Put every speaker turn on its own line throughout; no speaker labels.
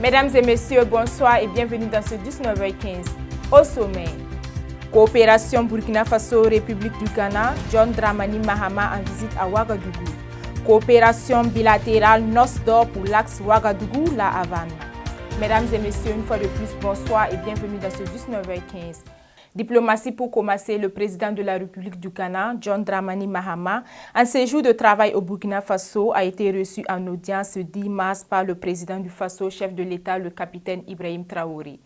Mesdames et messieurs, bonsoir et bienvenue dans ce 19h15. Au sommet, coopération Burkina Faso-République du Ghana, John Dramani Mahama en visite à Ouagadougou. Coopération bilatérale noces d'or pour l'axe Ouagadougou-La Havane. Mesdames et messieurs, une fois de plus, bonsoir et bienvenue dans ce 19h15. Diplomatie pour commencer, le président de la République du Ghana, John Dramani Mahama, en séjour de travail au Burkina Faso, a été reçu en audience ce 10 mars par le président du Faso, chef de l'État, le capitaine Ibrahim Traoré.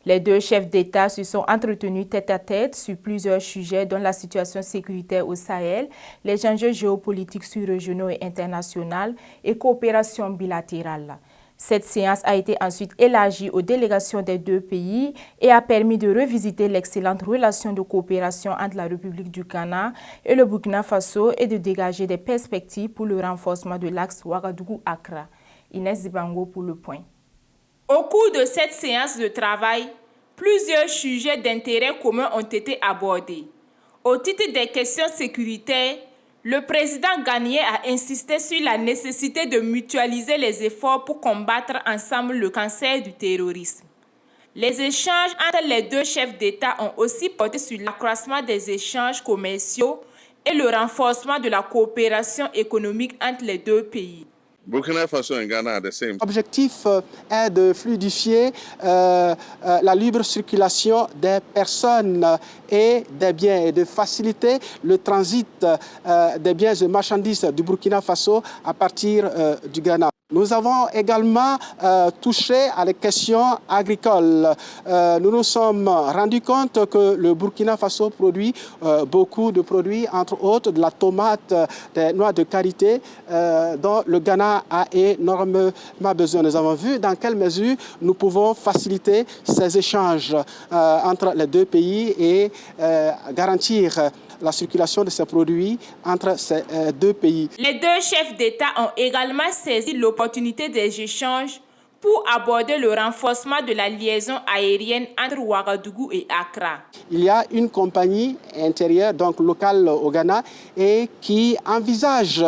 Les deux chefs d'État se sont entretenus tête-à-tête sur plusieurs sujets dont la situation sécuritaire au Sahel, les enjeux géopolitiques sous-régionaux et internationaux et coopération bilatérale. Cette séance a été ensuite élargie aux délégations des deux pays et a permis de revisiter l'excellente relation de coopération entre la République du Ghana et le Burkina Faso et de dégager des perspectives pour le renforcement de l'axe Ouagadougou-Accra. Inès Zibango pour le point. Au cours de cette séance de travail, plusieurs sujets d'intérêt commun ont été abordés. Au titre des questions sécuritaires, le président ghanéen a insisté sur la nécessité de mutualiser les efforts pour combattre ensemble le cancer du terrorisme. Les échanges entre les deux chefs d'État ont aussi porté sur l'accroissement des échanges commerciaux et le renforcement de la coopération économique entre les deux pays.
Burkina Faso et Ghana are the same.
L'objectif est de fluidifier la libre circulation des personnes et des biens et de faciliter le transit des biens et marchandises du Burkina Faso à partir du Ghana. Nous avons également touché à les questions agricoles. Nous nous sommes rendus compte que le Burkina Faso produit beaucoup de produits, entre autres de la tomate, des noix de karité, dont le Ghana a énormément besoin. Nous avons vu dans quelle mesure nous pouvons faciliter ces échanges entre les deux pays et garantir la circulation de ces produits entre ces deux pays.
Les deux chefs d'État ont également saisi l'opportunité des échanges pour aborder le renforcement de la liaison aérienne entre Ouagadougou et Accra.
Il y a une compagnie intérieure, donc locale au Ghana, et qui envisage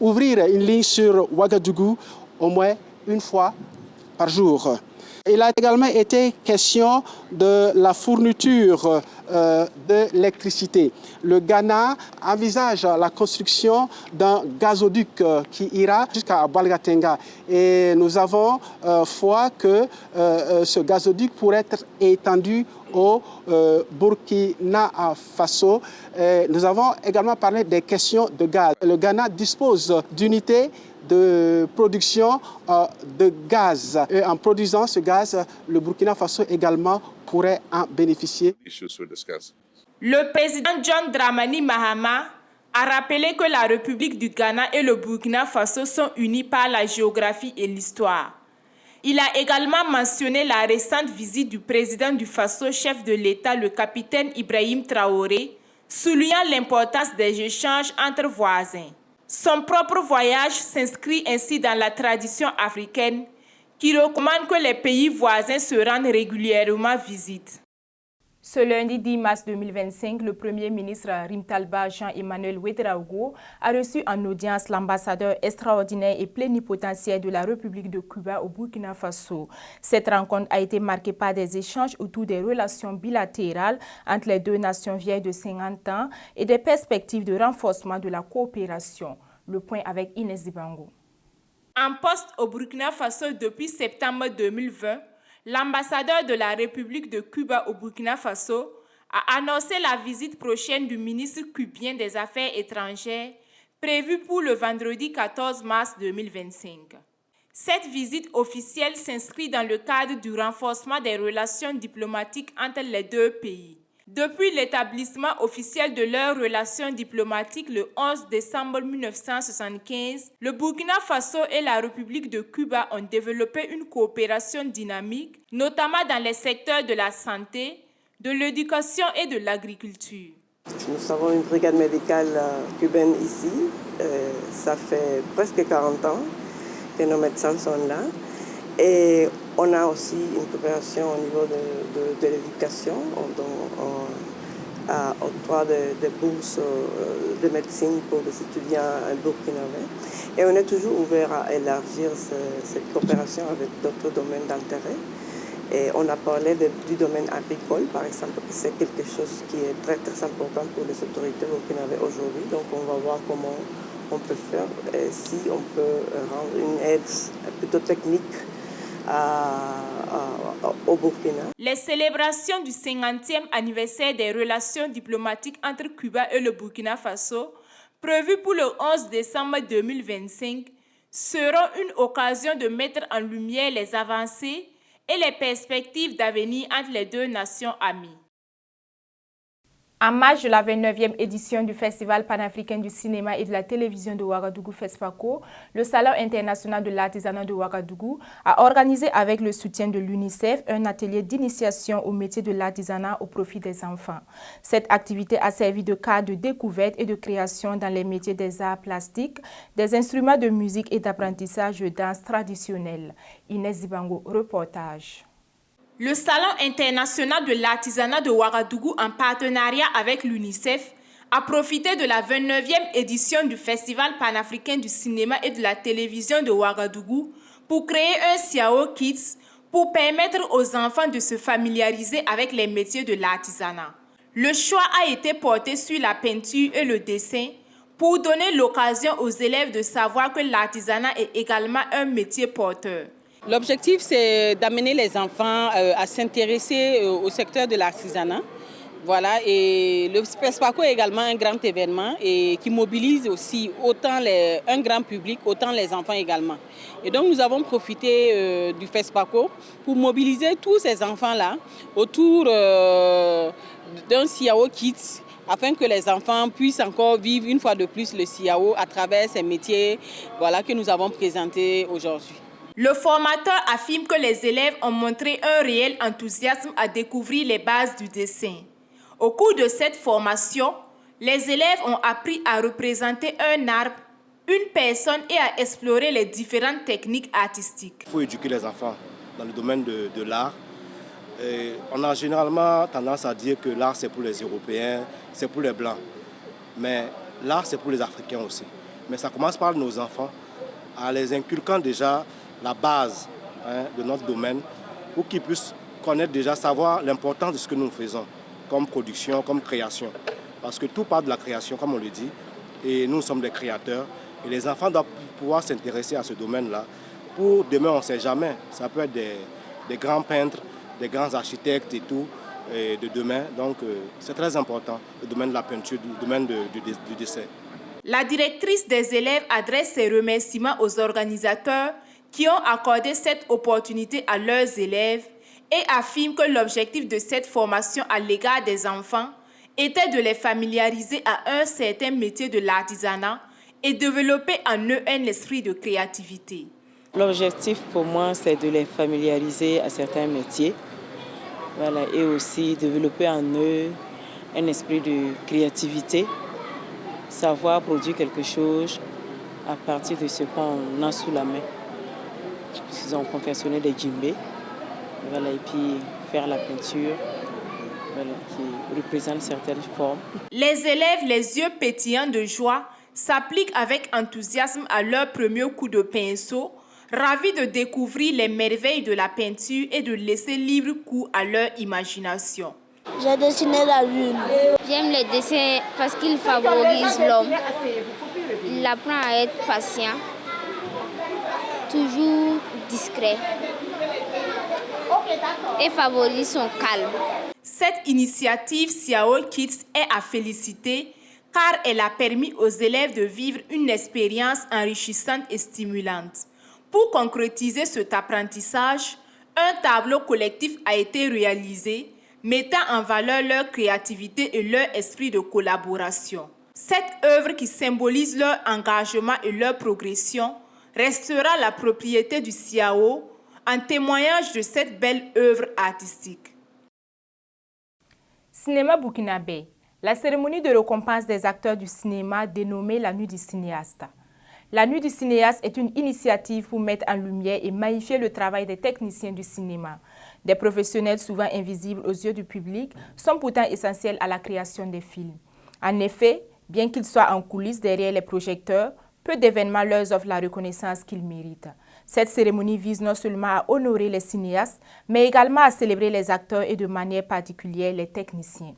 ouvrir une ligne sur Ouagadougou au moins une fois par jour. Il a également été question de la fourniture de l'électricité. Le Ghana envisage la construction d'un gazoduc qui ira jusqu'à Balgatenga. Et nous avons foi que ce gazoduc pourrait être étendu au Burkina Faso. Nous avons également parlé des questions de gaz. Le Ghana dispose d'unités de production de gaz. Et en produisant ce gaz, le Burkina Faso également pourrait en bénéficier.
Le président John Dramani Mahama a rappelé que la République du Ghana et le Burkina Faso sont unis par la géographie et l'histoire. Il a également mentionné la récente visite du président du Faso, chef de l'État, le capitaine Ibrahim Traoré, soulignant l'importance des échanges entre voisins. Son propre voyage s'inscrit ainsi dans la tradition africaine qui recommande que les pays voisins se rendent régulièrement visite. Ce lundi 10 mars 2025, le Premier ministre Rimtalba Jean-Emmanuel Ouédraogo a reçu en audience l'ambassadeur extraordinaire et plénipotentiaire de la République de Cuba au Burkina Faso. Cette rencontre a été marquée par des échanges autour des relations bilatérales entre les deux nations vieilles de 50 ans et des perspectives de renforcement de la coopération. Le point avec Inès Zibango. En poste au Burkina Faso depuis septembre 2020, l'ambassadeur de la République de Cuba au Burkina Faso a annoncé la visite prochaine du ministre cubain des Affaires étrangères prévue pour le vendredi 14 mars 2025. Cette visite officielle s'inscrit dans le cadre du renforcement des relations diplomatiques entre les deux pays. Depuis l'établissement officiel de leurs relations diplomatiques le 11 décembre 1975, le Burkina Faso et la République de Cuba ont développé une coopération dynamique, notamment dans les secteurs de la santé, de l'éducation et de l'agriculture.
Nous avons une brigade médicale cubaine ici. Ça fait presque 40 ans que nos médecins sont là. Et on a aussi une coopération au niveau de l'éducation. à octroyer des bourses de médecine pour les étudiants burkinabés. Et on est toujours ouvert à élargir cette coopération avec d'autres domaines d'intérêt. Et on a parlé du domaine agricole, par exemple, c'est quelque chose qui est très, très important pour les autorités burkinabées aujourd'hui. Donc on va voir comment on peut faire, si on peut rendre une aide plutôt technique au Burkina.
Les célébrations du 50e anniversaire des relations diplomatiques entre Cuba et le Burkina Faso, prévues pour le 11 décembre 2025, seront une occasion de mettre en lumière les avancées et les perspectives d'avenir entre les deux nations amies. En marge de la 29e édition du Festival panafricain du cinéma et de la télévision de Ouagadougou FESPACO, le Salon international de l'artisanat de Ouagadougou a organisé avec le soutien de l'UNICEF un atelier d'initiation au métier de l'artisanat au profit des enfants. Cette activité a servi de cadre de découverte et de création dans les métiers des arts plastiques, des instruments de musique et d'apprentissage de danse traditionnelle. Inès Zibango, reportage. Le Salon international de l'artisanat de Ouagadougou, en partenariat avec l'UNICEF, a profité de la 29e édition du Festival panafricain du cinéma et de la télévision de Ouagadougou pour créer un Siao Kids pour permettre aux enfants de se familiariser avec les métiers de l'artisanat. Le choix a été porté sur la peinture et le dessin pour donner l'occasion aux élèves de savoir que l'artisanat est également un métier porteur.
L'objectif, c'est d'amener les enfants à s'intéresser au secteur de l'artisanat. Voilà, et le FESPACO est également un grand événement et qui mobilise aussi autant un grand public, autant les enfants également. Et donc nous avons profité du FESPACO pour mobiliser tous ces enfants-là autour d'un Siao Kids, afin que les enfants puissent encore vivre une fois de plus le Siao à travers ces métiers, voilà, que nous avons présentés aujourd'hui.
Le formateur affirme que les élèves ont montré un réel enthousiasme à découvrir les bases du dessin. Au cours de cette formation, les élèves ont appris à représenter un arbre, une personne et à explorer les différentes techniques artistiques.
Il faut éduquer les enfants dans le domaine de l'art. On a généralement tendance à dire que l'art c'est pour les Européens, c'est pour les Blancs. Mais l'art c'est pour les Africains aussi. Mais ça commence par nos enfants, en les inculquant déjà la base de notre domaine pour qu'ils puissent connaître déjà, savoir l'importance de ce que nous faisons comme production, comme création. Parce que tout part de la création, comme on le dit, et nous sommes des créateurs. Et les enfants doivent pouvoir s'intéresser à ce domaine-là. Pour demain, on ne sait jamais. Ça peut être des grands peintres, des grands architectes et tout, de demain. Donc c'est très important, le domaine de la peinture, le domaine du dessin.
La directrice des élèves adresse ses remerciements aux organisateurs qui ont accordé cette opportunité à leurs élèves et affirme que l'objectif de cette formation à l'égard des enfants était de les familiariser à un certain métier de l'artisanat et développer en eux un esprit de créativité.
L'objectif pour moi, c'est de les familiariser à certains métiers, voilà, et aussi développer en eux un esprit de créativité, savoir produire quelque chose à partir de ce qu'on a sous la main. Ils ont confectionné des djembés, voilà, et puis faire la peinture, voilà, qui représente certaines formes.
Les élèves, les yeux pétillants de joie, s'appliquent avec enthousiasme à leur premier coup de pinceau, ravis de découvrir les merveilles de la peinture et de laisser libre cours à leur imagination.
J'ai dessiné la lune.
J'aime les dessins parce qu'ils favorisent l'homme. Il apprend à être patient, toujours discret et favorise son calme.
Cette initiative Siao Kids est à féliciter car elle a permis aux élèves de vivre une expérience enrichissante et stimulante. Pour concrétiser cet apprentissage, un tableau collectif a été réalisé mettant en valeur leur créativité et leur esprit de collaboration. Cette œuvre qui symbolise leur engagement et leur progression restera la propriété du Siao en témoignage de cette belle œuvre artistique. Cinéma burkinabé. La cérémonie de récompense des acteurs du cinéma dénommée la Nuit du cinéaste. La Nuit du cinéaste est une initiative pour mettre en lumière et magnifier le travail des techniciens du cinéma. Des professionnels souvent invisibles aux yeux du public sont pourtant essentiels à la création des films. En effet, bien qu'ils soient en coulisses derrière les projecteurs, peu d'événements leur offrent la reconnaissance qu'ils méritent. Cette cérémonie vise non seulement à honorer les cinéastes, mais également à célébrer les acteurs et de manière particulière les techniciens.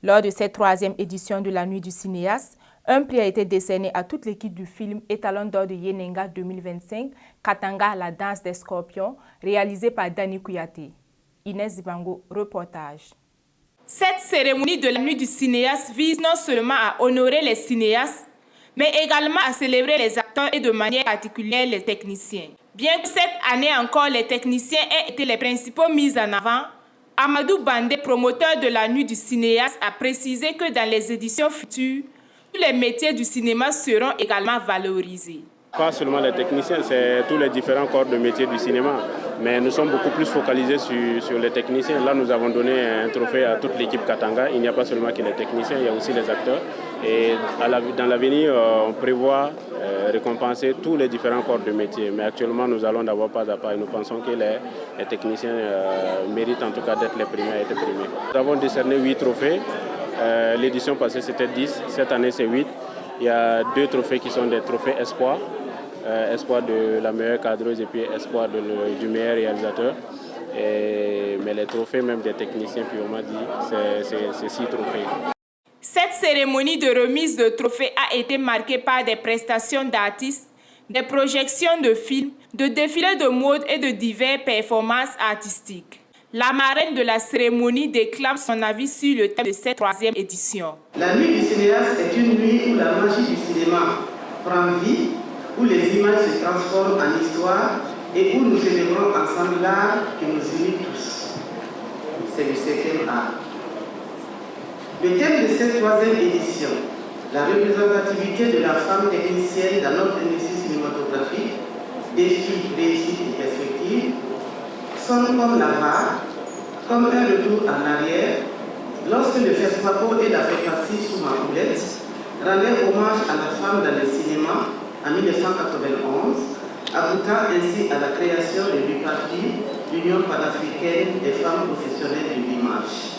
Lors de cette 3e édition de la Nuit du cinéaste, un prix a été décerné à toute l'équipe du film Étalon d'or de Yenenga 2025, Katanga, la danse des scorpions, réalisé par Dani Kouyaté. Inès Zibango, reportage. Cette cérémonie de la Nuit du cinéaste vise non seulement à honorer les cinéastes, mais également à célébrer les acteurs et de manière particulière les techniciens. Bien que cette année encore les techniciens aient été les principaux mis en avant, Amadou Bandé, promoteur de la Nuit du cinéaste, a précisé que dans les éditions futures, tous les métiers du cinéma seront également valorisés.
Pas seulement les techniciens, c'est tous les différents corps de métier du cinéma. Mais nous sommes beaucoup plus focalisés sur les techniciens. Là, nous avons donné un trophée à toute l'équipe Katanga. Il n'y a pas seulement que les techniciens, il y a aussi les acteurs. Et dans l'avenir, on prévoit récompenser tous les différents corps de métier. Mais actuellement, nous allons d'abord pas à pas et nous pensons que les techniciens méritent en tout cas d'être les premiers à être primés. Nous avons décerné 8 trophées. L'édition passée, c'était 10. Cette année, c'est 8. Il y a 2 trophées qui sont des trophées espoir. Espoir de la meilleure cadreuse et puis espoir du meilleur réalisateur. Mais les trophées même des techniciens purement dit, c'est 6 trophées.
Cette cérémonie de remise de trophées a été marquée par des prestations d'artistes, des projections de films, de défilés de mode et de diverses performances artistiques. La marraine de la cérémonie déclame son avis sur le thème de cette 3e édition.
La nuit du cinéaste est une nuit où la magie du cinéma prend vie, où les images se transforment en histoire et où nous célébrons ensemble l'art qui nous unit tous. C'est le 7e art. Le thème de cette 3e édition, la représentativité de la femme technicienne dans notre industrie cinématographique, défis, réussites et perspectives, sonne comme la vague, comme un retour en arrière, lorsque le FESPACO et la FEPACI sous ma houlette rendaient hommage à la femme dans le cinéma en 1991, aboutant ainsi à la création de l'UPAFI, l'Union panafricaine des femmes professionnelles de l'image.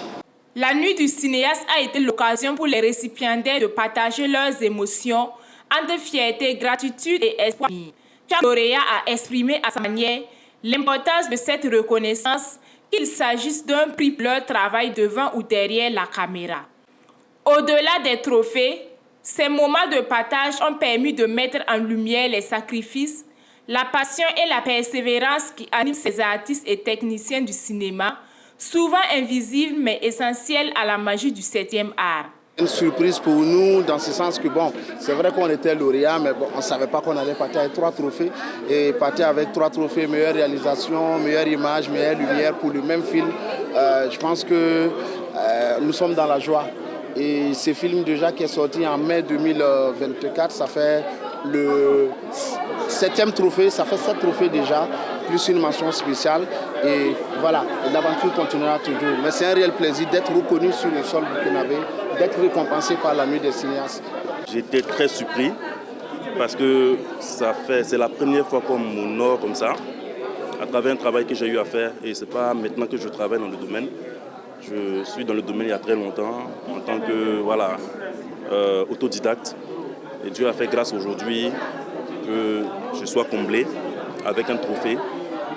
La Nuit du cinéaste a été l'occasion pour les récipiendaires de partager leurs émotions entre fierté, gratitude et espoir. Chaque lauréat a exprimé à sa manière l'importance de cette reconnaissance, qu'il s'agisse d'un prix pour leur travail devant ou derrière la caméra. Au-delà des trophées, ces moments de partage ont permis de mettre en lumière les sacrifices, la passion et la persévérance qui animent ces artistes et techniciens du cinéma, souvent invisibles mais essentiels à la magie du 7e art.
Une surprise pour nous dans ce sens que bon, c'est vrai qu'on était lauréat, mais bon, on ne savait pas qu'on allait partir avec 3 trophées et partir avec 3 trophées, meilleure réalisation, meilleure image, meilleure lumière pour le même film. Je pense que nous sommes dans la joie. Et ce film déjà qui est sorti en mai 2024, ça fait le 7e trophée, ça fait 7 trophées déjà, plus une mention spéciale. Et voilà, l'aventure continuera toujours. Mais c'est un réel plaisir d'être reconnu sur le sol burkinabé, d'être récompensé par la Nuit des cinéastes.
J'étais très surpris parce que c'est la première fois qu'on m'honore comme ça, à travers un travail que j'ai eu à faire. Et ce n'est pas maintenant que je travaille dans le domaine. Je suis dans le domaine il y a très longtemps, en tant que autodidacte. Et Dieu a fait grâce aujourd'hui que je sois comblé avec un trophée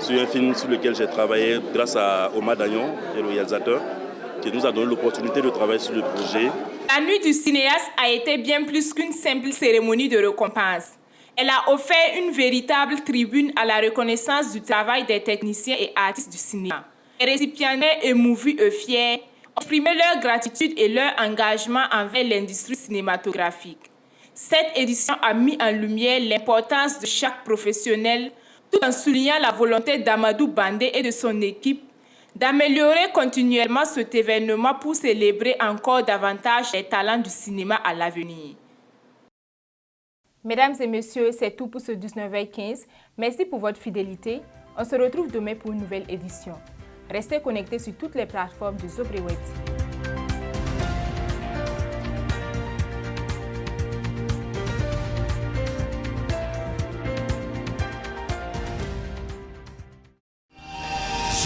sur un film sur lequel j'ai travaillé grâce à Omar Dagnon, qui est le réalisateur, qui nous a donné l'opportunité de travailler sur le projet.
La Nuit du cinéaste a été bien plus qu'une simple cérémonie de récompense. Elle a offert une véritable tribune à la reconnaissance du travail des techniciens et artistes du cinéma. Les récipiendaires émouvis et fiers ont exprimé leur gratitude et leur engagement envers l'industrie cinématographique. Cette édition a mis en lumière l'importance de chaque professionnel, tout en soulignant la volonté d'Amadou Bandé et de son équipe d'améliorer continuellement cet événement pour célébrer encore davantage les talents du cinéma à l'avenir. Mesdames et messieurs, c'est tout pour ce 19h15. Merci pour votre fidélité. On se retrouve demain pour une nouvelle édition. Restez connectés sur toutes les plateformes de Zobré Web TV.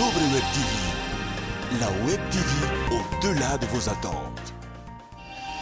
Sobre Web TV. La Web TV au-delà de vos attentes.